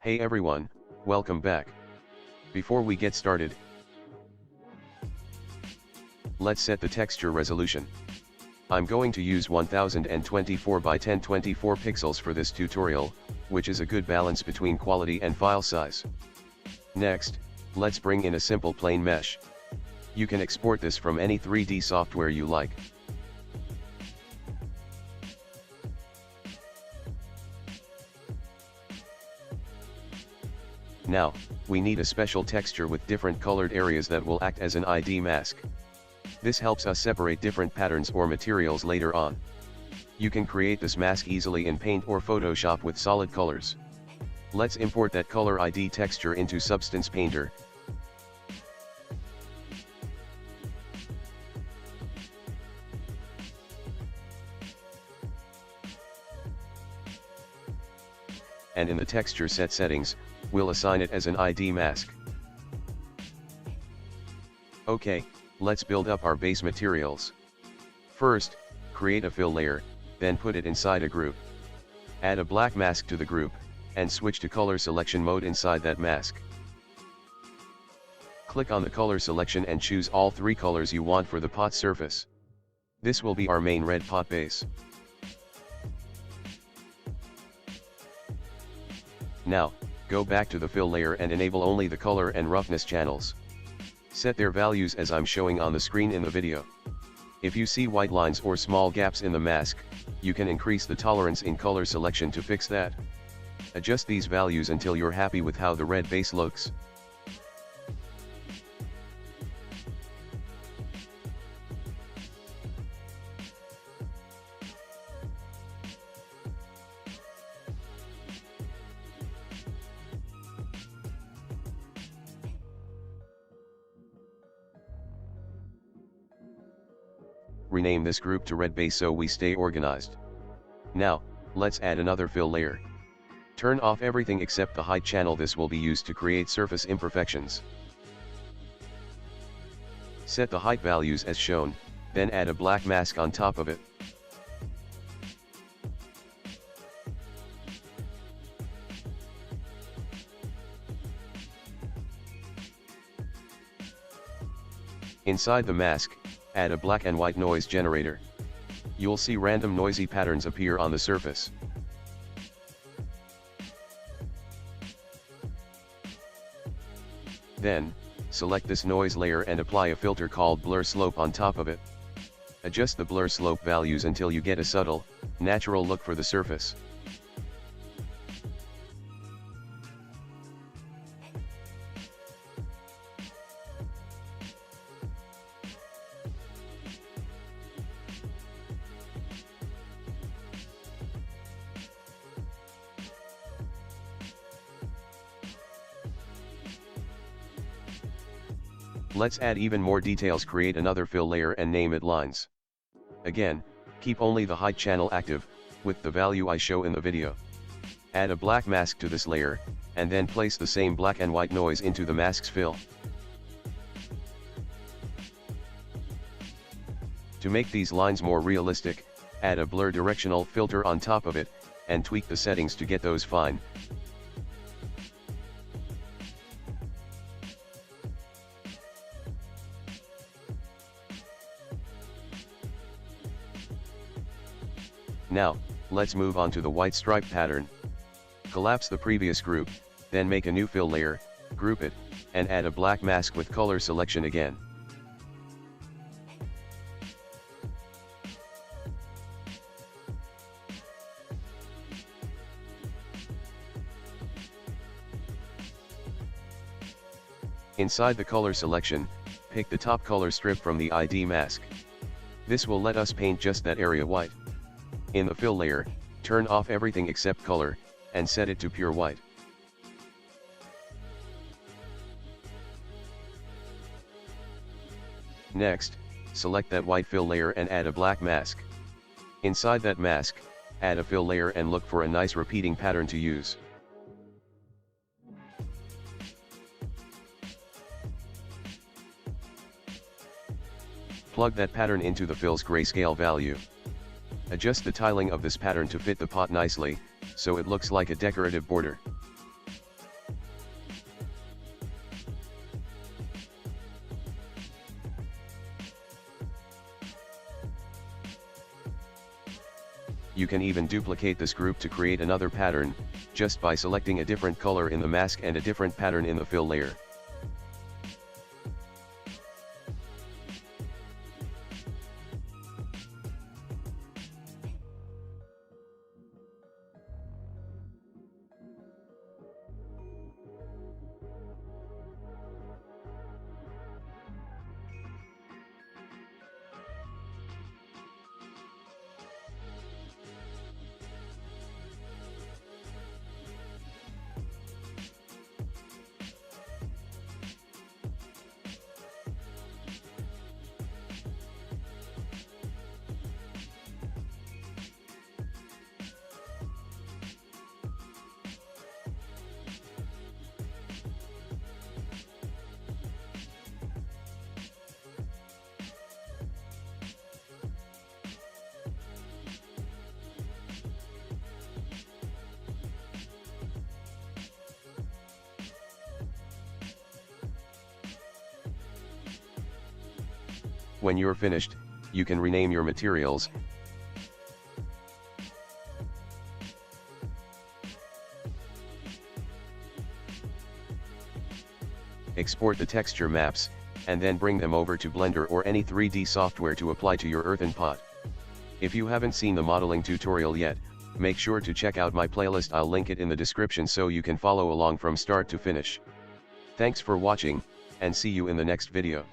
Hey everyone, welcome back. Before we get started, let's set the texture resolution. I'm going to use 1024 by 1024 pixels for this tutorial, which is a good balance between quality and file size. Next, let's bring in a simple plane mesh. You can export this from any 3D software you like. Now, we need a special texture with different colored areas that will act as an ID mask. This helps us separate different patterns or materials later on. You can create this mask easily in Paint or Photoshop with solid colors. Let's import that color ID texture into Substance Painter. And in the texture set settings, we'll assign it as an ID mask. Okay, let's build up our base materials. First, create a fill layer, then put it inside a group. Add a black mask to the group, and switch to color selection mode inside that mask. Click on the color selection and choose all three colors you want for the pot surface. This will be our main red pot base. Now, go back to the fill layer and enable only the color and roughness channels. Set their values as I'm showing on the screen in the video. If you see white lines or small gaps in the mask, you can increase the tolerance in color selection to fix that. Adjust these values until you're happy with how the red base looks. Rename this group to red base so we stay organized. Now, let's add another fill layer. Turn off everything except the height channel. This will be used to create surface imperfections. Set the height values as shown, then add a black mask on top of it. Inside the mask, add a black and white noise generator. You'll see random noisy patterns appear on the surface. Then, select this noise layer and apply a filter called Blur Slope on top of it. Adjust the blur slope values until you get a subtle, natural look for the surface. Let's add even more details. Create another fill layer and name it lines. Again, keep only the height channel active, with the value I show in the video. Add a black mask to this layer, and then place the same black and white noise into the mask's fill. To make these lines more realistic, add a blur directional filter on top of it, and tweak the settings to get those fine. Now, let's move on to the white stripe pattern. Collapse the previous group, then make a new fill layer, group it, and add a black mask with color selection again. Inside the color selection, pick the top color strip from the ID mask. This will let us paint just that area white. In the fill layer, turn off everything except color, and set it to pure white. Next, select that white fill layer and add a black mask. Inside that mask, add a fill layer and look for a nice repeating pattern to use. Plug that pattern into the fill's grayscale value. Adjust the tiling of this pattern to fit the pot nicely, so it looks like a decorative border. You can even duplicate this group to create another pattern, just by selecting a different color in the mask and a different pattern in the fill layer. When you're finished, you can rename your materials, export the texture maps, and then bring them over to Blender or any 3D software to apply to your earthen pot. If you haven't seen the modeling tutorial yet, make sure to check out my playlist. I'll link it in the description so you can follow along from start to finish. Thanks for watching, and see you in the next video.